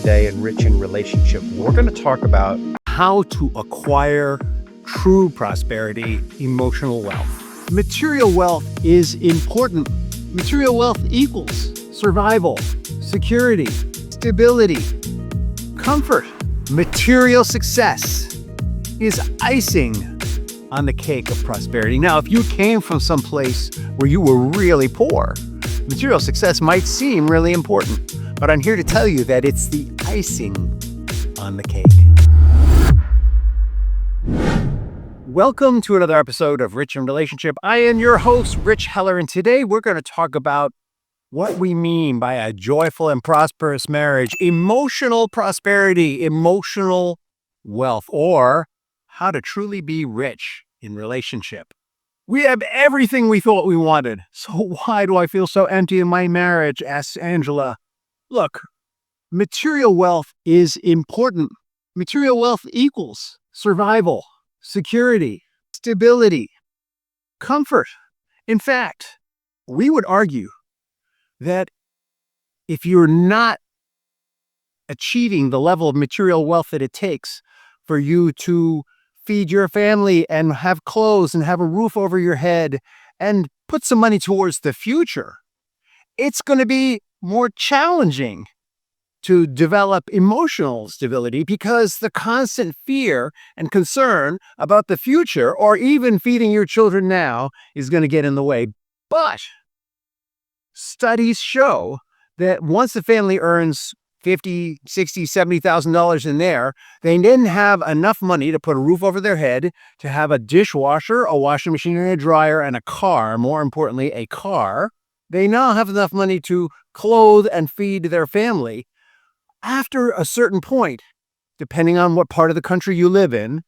today in Rich in Relationship. We're going to talk about how to acquire true prosperity, emotional wealth. Material wealth is important. Material wealth equals survival, security, stability, comfort. Material success is icing on the cake of prosperity. Now, if you came from some place where you were really poor, material success might seem really important, but I'm here to tell you that it's the icing on the cake. Welcome to another episode of Rich in Relationship. I am your host, Rich Heller, and today we're going to talk about what we mean by a joyful and prosperous marriage, emotional prosperity, emotional wealth, or how to truly be rich in relationship. We have everything we thought we wanted. So why do I feel so empty in my marriage? Asks Angela. Look, material wealth is important. Material wealth equals survival, security, stability, comfort. In fact, we would argue that if you're not achieving the level of material wealth that it takes for you to feed your family and have clothes and have a roof over your head and put some money towards the future, it's going to be more challenging to develop emotional stability because the constant fear and concern about the future or even feeding your children now is going to get in the way. But studies show that once the family earns $50,000, $60,000, $70,000 in there, they didn't have enough money to put a roof over their head, to have a dishwasher, a washing machine, and a dryer, and a car, more importantly, a car. They now have enough money to clothe and feed their family. After a certain point, depending on what part of the country you live in,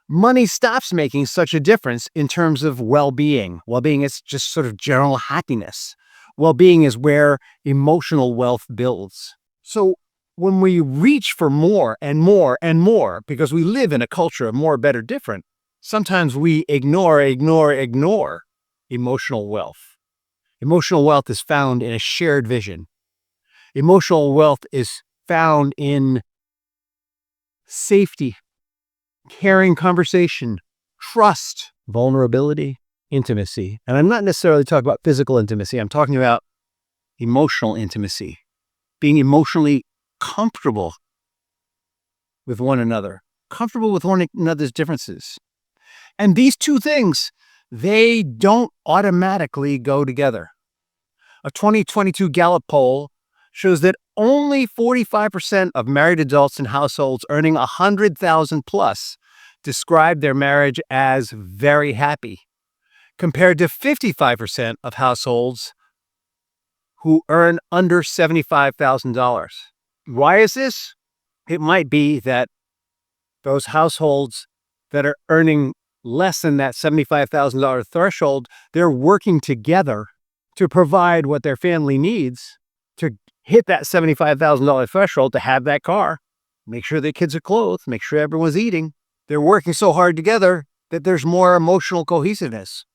money stops making such a difference in terms of well-being. Well-being is just sort of general happiness. Well-being is where emotional wealth builds. So when we reach for more and more and more, because we live in a culture of more, better, different, sometimes we ignore emotional wealth. Emotional wealth is found in a shared vision. Emotional wealth is found in safety, caring conversation, trust, vulnerability, intimacy. And I'm not necessarily talking about physical intimacy. I'm talking about emotional intimacy, being emotionally comfortable with one another, comfortable with one another's differences. And these two things, they don't automatically go together. A 2022 Gallup poll shows that only 45% of married adults in households earning $100,000 plus describe their marriage as very happy, compared to 55% of households who earn under $75,000. Why is this? It might be that those households that are earning less than that $75,000 threshold, they're working together to provide what their family needs to hit that $75,000 threshold, to have that car, make sure their kids are clothed, make sure everyone's eating. They're working so hard together that there's more emotional cohesiveness.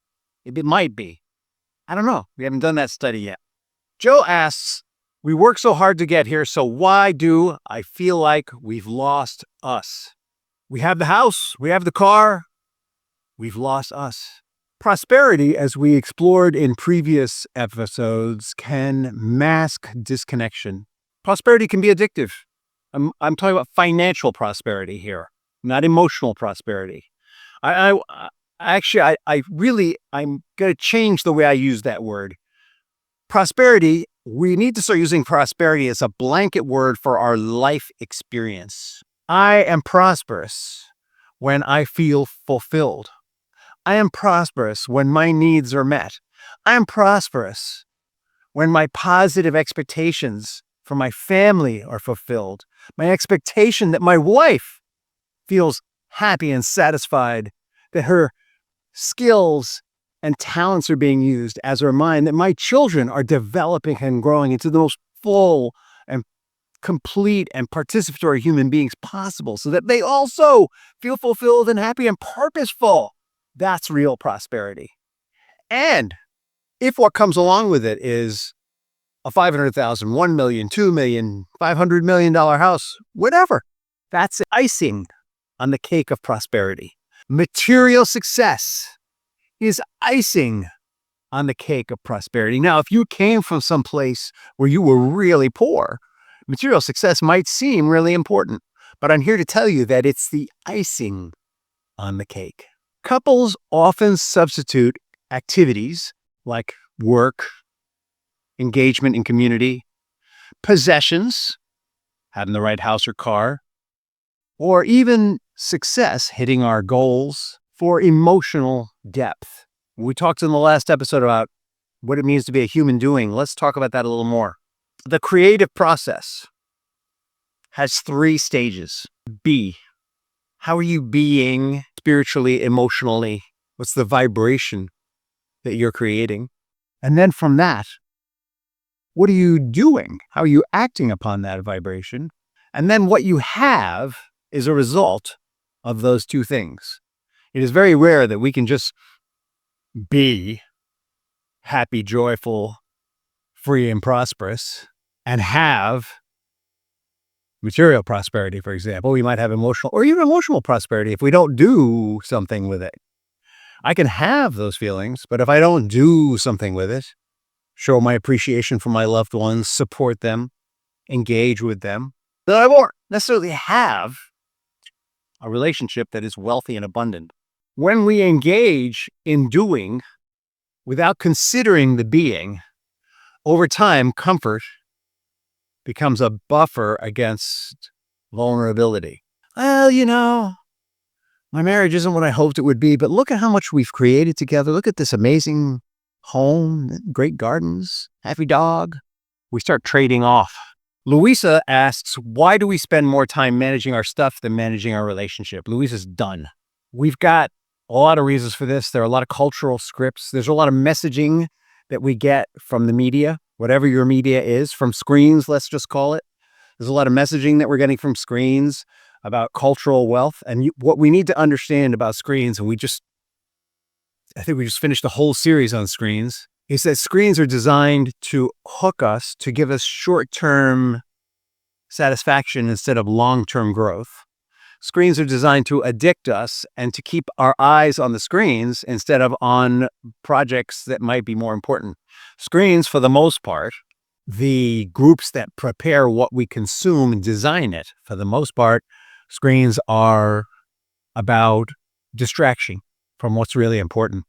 It might be. I don't know. We haven't done that study yet. Joe asks, we work so hard to get here, so why do I feel like we've lost us? We have the house, we have the car, we've lost us. Prosperity, as we explored in previous episodes, can mask disconnection. Prosperity can be addictive. I'm talking about financial prosperity here, not emotional prosperity. I'm going to change the way I use that word. Prosperity, we need to start using prosperity as a blanket word for our life experience. I am prosperous when I feel fulfilled. I am prosperous when my needs are met. I am prosperous when my positive expectations for my family are fulfilled. My expectation that my wife feels happy and satisfied, that her skills and talents are being used, as are mine, that my children are developing and growing into the most full and complete and participatory human beings possible, so that they also feel fulfilled and happy and purposeful. That's real prosperity. And if what comes along with it is a $500,000, $1 million, $2 million, $500 million house, whatever. That's icing on the cake of prosperity. Material success is icing on the cake of prosperity. Now, if you came from some place where you were really poor, material success might seem really important, but I'm here to tell you that it's the icing on the cake. Couples often substitute activities like work, engagement in community, possessions, having the right house or car, or even success, hitting our goals, for emotional depth. We talked in the last episode about what it means to be a human doing. Let's talk about that a little more. The creative process has 3 stages. B, how are you being spiritually, emotionally? What's the vibration that you're creating? And then from that, what are you doing? How are you acting upon that vibration? And then what you have is a result of those 2 things. It is very rare that we can just be happy, joyful, free, and prosperous and have material prosperity, for example. We might have emotional or even emotional prosperity if we don't do something with it. I can have those feelings, but if I don't do something with it, show my appreciation for my loved ones, support them, engage with them, then I won't necessarily have a relationship that is wealthy and abundant. When we engage in doing without considering the being, over time, comfort becomes a buffer against vulnerability. Well, my marriage isn't what I hoped it would be, but look at how much we've created together. Look at this amazing home, great gardens, happy dog. We start trading off. Louisa asks, why do we spend more time managing our stuff than managing our relationship? Louisa's done. We've got a lot of reasons for this. There are a lot of cultural scripts. There's a lot of messaging that we get from the media, whatever your media is, from screens, let's just call it. There's a lot of messaging that we're getting from screens about cultural wealth. And what we need to understand about screens, and I think we just finished a whole series on screens, is that screens are designed to hook us, to give us short-term satisfaction instead of long-term growth. Screens are designed to addict us and to keep our eyes on the screens instead of on projects that might be more important. Screens, for the most part, the groups that prepare what we consume and design it, for the most part, screens are about distraction from what's really important.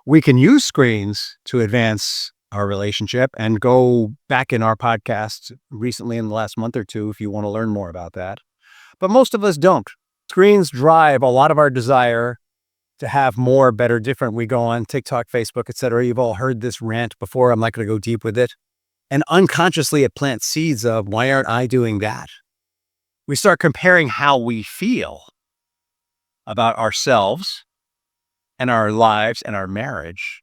We can use screens to advance our relationship, and go back in our podcast recently in the last month or 2 if you want to learn more about that. But most of us don't. Screens drive a lot of our desire to have more, better, different. We go on TikTok, Facebook, etc. You've all heard this rant before. I'm not going to go deep with it. And unconsciously, it plants seeds of, why aren't I doing that? We start comparing how we feel about ourselves and our lives and our marriage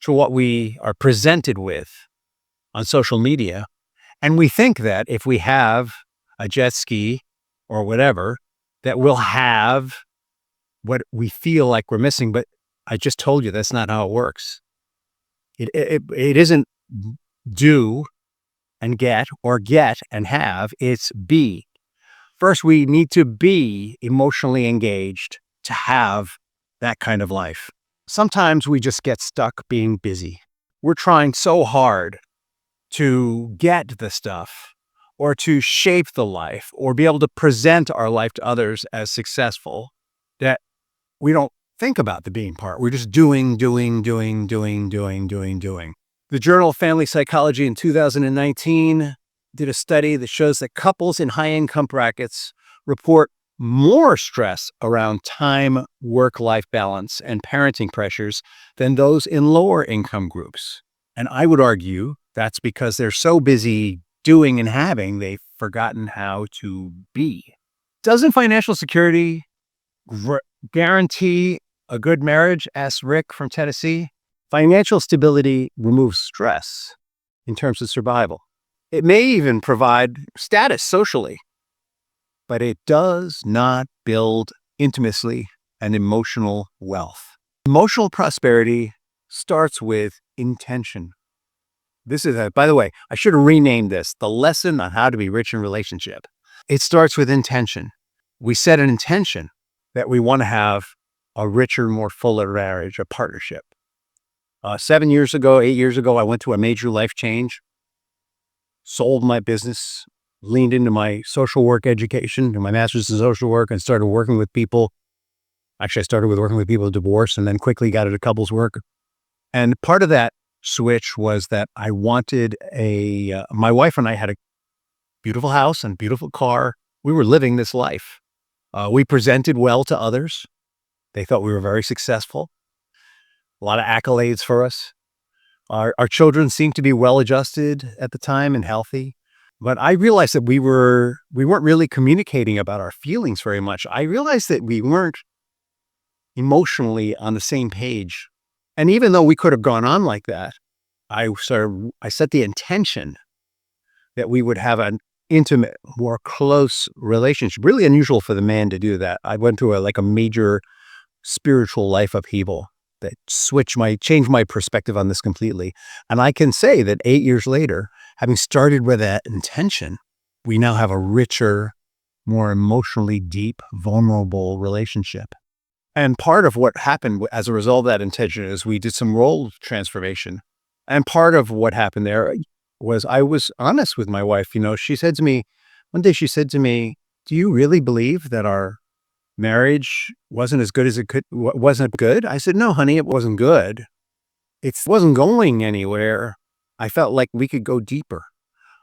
to what we are presented with on social media. And we think that if we have a jet ski or whatever, that we'll have what we feel like we're missing. But I just told you that's not how it works. It isn't do and get, or get and have. It's be. First, we need to be emotionally engaged to have that kind of life. Sometimes we just get stuck being busy. We're trying so hard to get the stuff, or to shape the life, or be able to present our life to others as successful, that we don't think about the being part. We're just doing. The Journal of Family Psychology in 2019 did a study that shows that couples in high-income brackets report more stress around time, work-life balance, and parenting pressures than those in lower income groups. And I would argue that's because they're so busy doing and having, they've forgotten how to be. Doesn't financial security guarantee a good marriage? Asks Rick from Tennessee. Financial stability removes stress in terms of survival. It may even provide status socially, but it does not build intimacy and emotional wealth. Emotional prosperity starts with intention. By the way, I should have renamed this the lesson on how to be rich in relationship. It starts with intention. We set an intention that we want to have a richer, more fuller marriage, a partnership. 7 years ago, 8 years ago, I went to a major life change, sold my business, leaned into my social work education and my master's in social work and started working with people. Actually, I started with working with people with divorce and then quickly got into couples work. And part of that switch was that I wanted my wife and I had a beautiful house and beautiful car. We were living this life. We presented well to others. They thought we were very successful. A lot of accolades for us. Our children seemed to be well-adjusted at the time and healthy. But I realized that we weren't really communicating about our feelings very much. I realized that we weren't emotionally on the same page. And even though we could have gone on like that, I set the intention that we would have an intimate, more close relationship. Really unusual for the man to do that. I went through a major spiritual life upheaval that changed my perspective on this completely. And I can say that 8 years later, having started with that intention, we now have a richer, more emotionally deep, vulnerable relationship. And part of what happened as a result of that intention is we did some role transformation. And part of what happened there was I was honest with my wife. She said to me, one day she said to me, "Do you really believe that our marriage wasn't as good as it wasn't good?" I said, "No, honey, it wasn't good. It wasn't going anywhere. I felt like we could go deeper."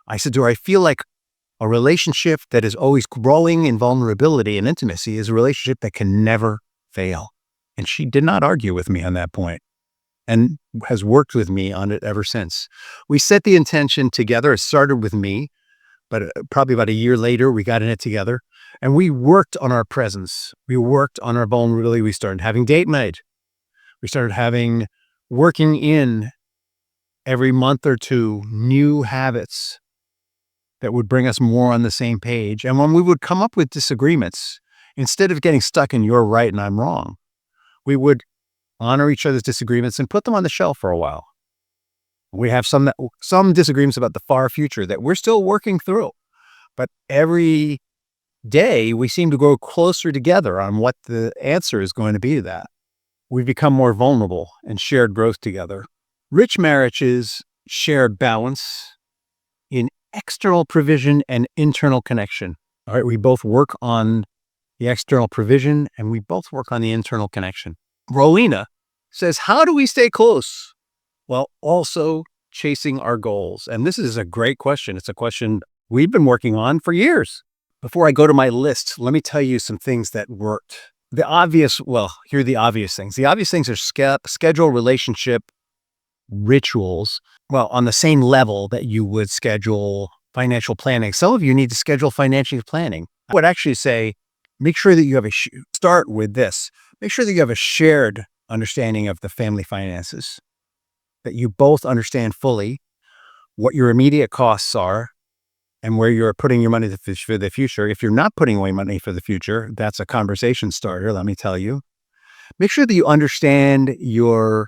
I said to her, "I feel like a relationship that is always growing in vulnerability and intimacy is a relationship that can never fail." And she did not argue with me on that point and has worked with me on it ever since. We set the intention together. It started with me, but probably about a year later, we got in it together and we worked on our presence. We worked on our vulnerability. We started having date night. We started working in every month or two, new habits that would bring us more on the same page. And when we would come up with disagreements, instead of getting stuck in you're right and I'm wrong, we would honor each other's disagreements and put them on the shelf for a while. We have some disagreements about the far future that we're still working through. But every day we seem to grow closer together on what the answer is going to be to that. We've become more vulnerable and shared growth together. Rich marriages share balance in external provision and internal connection. All right, we both work on the external provision and we both work on the internal connection. Rowena says, how do we stay close? Well, also chasing our goals. And this is a great question. It's a question we've been working on for years. Before I go to my list, let me tell you some things that worked. Here are the obvious things. The obvious things are schedule relationship rituals. Well, on the same level that you would schedule financial planning. Some of you need to schedule financial planning. I would actually say, make sure that you have start with this. Make sure that you have a shared understanding of the family finances, that you both understand fully what your immediate costs are and where you're putting your money for the future. If you're not putting away money for the future, that's a conversation starter, let me tell you. Make sure that you understand your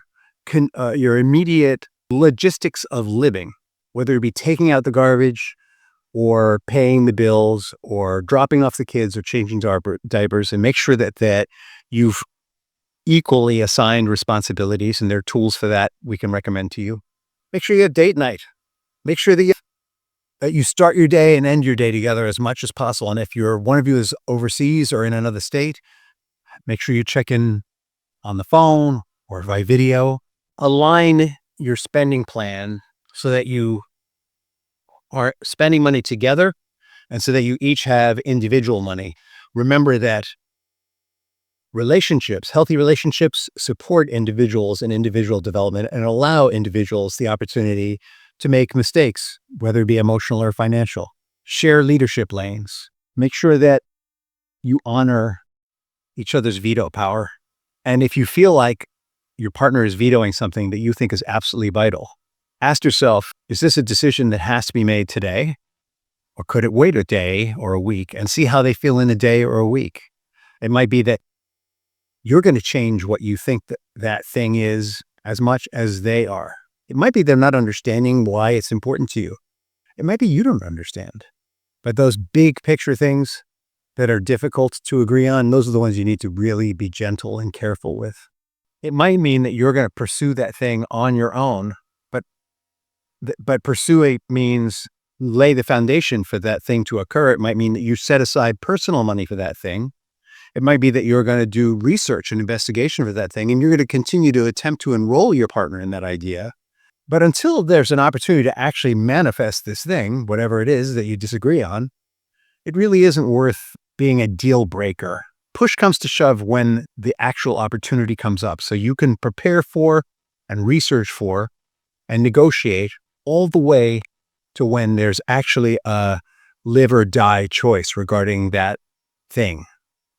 immediate logistics of living, whether it be taking out the garbage or paying the bills or dropping off the kids or changing diapers, and make sure that you've equally assigned responsibilities, and there are tools for that we can recommend to you. Make sure you have date night. Make sure that you start your day and end your day together as much as possible. And if one of you is overseas or in another state, make sure you check in on the phone or by video. Align your spending plan so that you are spending money together and so that you each have individual money. Remember that healthy relationships support individuals in individual development and allow individuals the opportunity to make mistakes, whether it be emotional or financial. Share leadership lanes. Make sure that you honor each other's veto power. And if you feel like your partner is vetoing something that you think is absolutely vital, ask yourself, is this a decision that has to be made today? Or could it wait a day or a week and see how they feel in a day or a week? It might be that you're going to change what you think that thing is as much as they are. It might be they're not understanding why it's important to you. It might be you don't understand. But those big picture things that are difficult to agree on, those are the ones you need to really be gentle and careful with. It might mean that you're going to pursue that thing on your own, but pursue it means lay the foundation for that thing to occur. It might mean that you set aside personal money for that thing. It might be that you're going to do research and investigation for that thing, and you're going to continue to attempt to enroll your partner in that idea. But until there's an opportunity to actually manifest this thing, whatever it is that you disagree on, it really isn't worth being a deal breaker. Push comes to shove when the actual opportunity comes up. So you can prepare for and research for and negotiate all the way to when there's actually a live or die choice regarding that thing,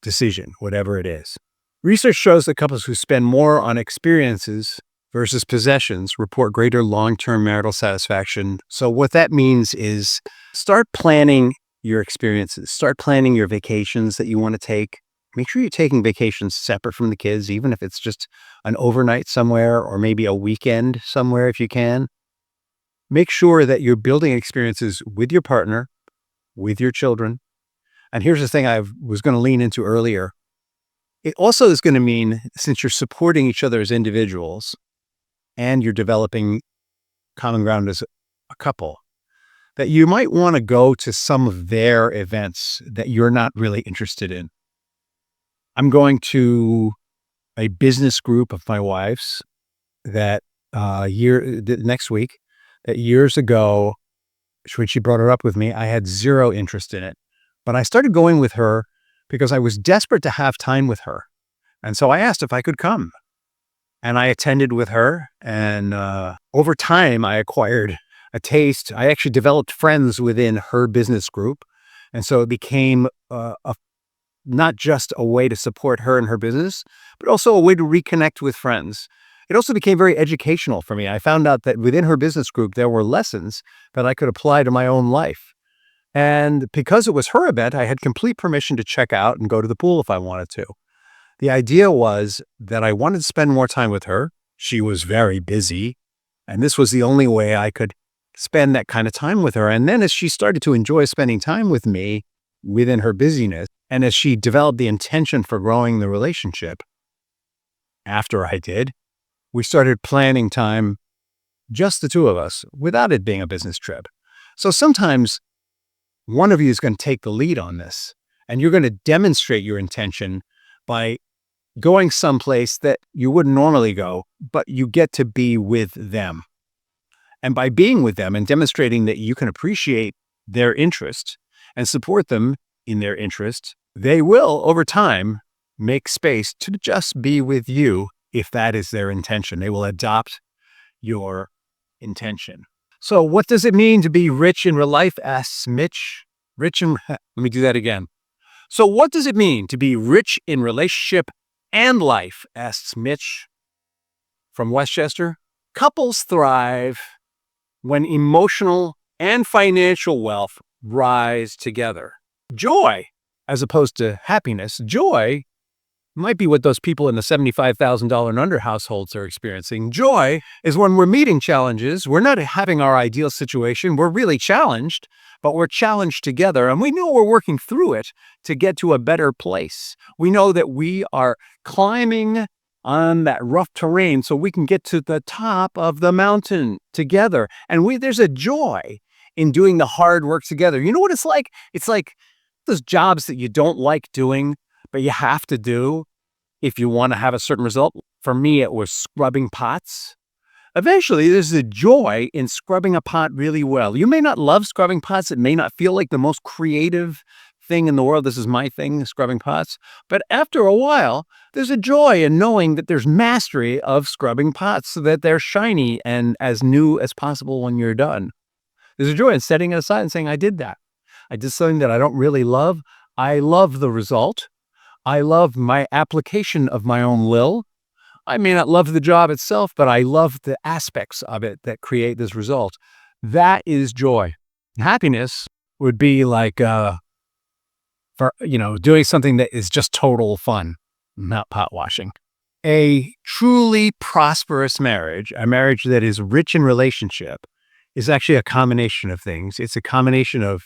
decision, whatever it is. Research shows that couples who spend more on experiences versus possessions report greater long-term marital satisfaction. So what that means is start planning your experiences. Start planning your vacations that you want to take. Make sure you're taking vacations separate from the kids, even if it's just an overnight somewhere or maybe a weekend somewhere if you can. Make sure that you're building experiences with your partner, with your children. And here's the thing I was going to lean into earlier. It also is going to mean, since you're supporting each other as individuals and you're developing common ground as a couple, that you might want to go to some of their events that you're not really interested in. I'm going to a business group of my wife's that next week, that years ago, when she brought it up with me, I had zero interest in it. But I started going with her because I was desperate to have time with her. And so I asked if I could come. And I attended with her. And over time, I acquired a taste. I actually developed friends within her business group. And so it became not just a way to support her and her business, but also a way to reconnect with friends. It also became very educational for me. I found out that within her business group, there were lessons that I could apply to my own life. And because it was her event, I had complete permission to check out and go to the pool if I wanted to. The idea was that I wanted to spend more time with her. She was very busy, and this was the only way I could spend that kind of time with her. And then as she started to enjoy spending time with me within her busyness, and as she developed the intention for growing the relationship after I did, we started planning time, just the two of us, without it being a business trip. So sometimes one of you is going to take the lead on this, and you're going to demonstrate your intention by going someplace that you wouldn't normally go, but you get to be with them. And by being with them and demonstrating that you can appreciate their interest and support them in their interest, they will, over time, make space to just be with you if that is their intention. They will adopt your intention. So what does it mean to be rich in real life? Asks Mitch. Let me do that again. So what does it mean to be rich in relationship and life? Asks Mitch from Westchester. Couples thrive when emotional and financial wealth rise together. Joy, as opposed to happiness, joy might be what those people in the $75,000 and under households are experiencing. Joy is when we're meeting challenges. We're not having our ideal situation. We're really challenged, but we're challenged together. And we know we're working through it to get to a better place. We know that we are climbing on that rough terrain so we can get to the top of the mountain together. And there's a joy in doing the hard work together. You know what it's like? It's like those jobs that you don't like doing, but you have to do if you want to have a certain result. For me, it was scrubbing pots. Eventually, there's a joy in scrubbing a pot really well. You may not love scrubbing pots. It may not feel like the most creative thing in the world. This is my thing, scrubbing pots. But after a while, there's a joy in knowing that there's mastery of scrubbing pots so that they're shiny and as new as possible when you're done. There's a joy in setting it aside and saying, I did that. I did something that I don't really love. I love the result. I love my application of my own will. I may not love the job itself, but I love the aspects of it that create this result. That is joy. Happiness would be like, doing something that is just total fun, not pot washing. A truly prosperous marriage, a marriage that is rich in relationship, is actually a combination of things. It's a combination of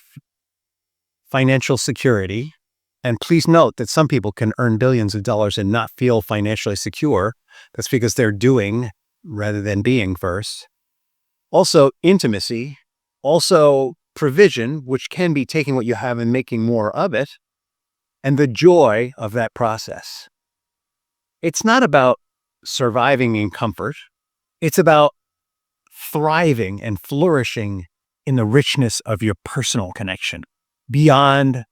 financial security. And please note that some people can earn billions of dollars and not feel financially secure. That's because they're doing rather than being first. Also, intimacy. Also, provision, which can be taking what you have and making more of it. And the joy of that process. It's not about surviving in comfort. It's about thriving and flourishing in the richness of your personal connection beyond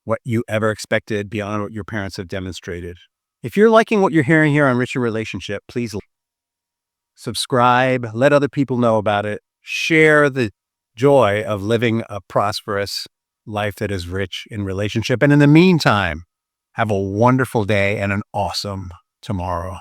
what you ever expected, beyond what your parents have demonstrated. If you're liking what you're hearing here on Rich in Relationship, please subscribe, let other people know about it, share the joy of living a prosperous life that is rich in relationship. And in the meantime, have a wonderful day and an awesome tomorrow.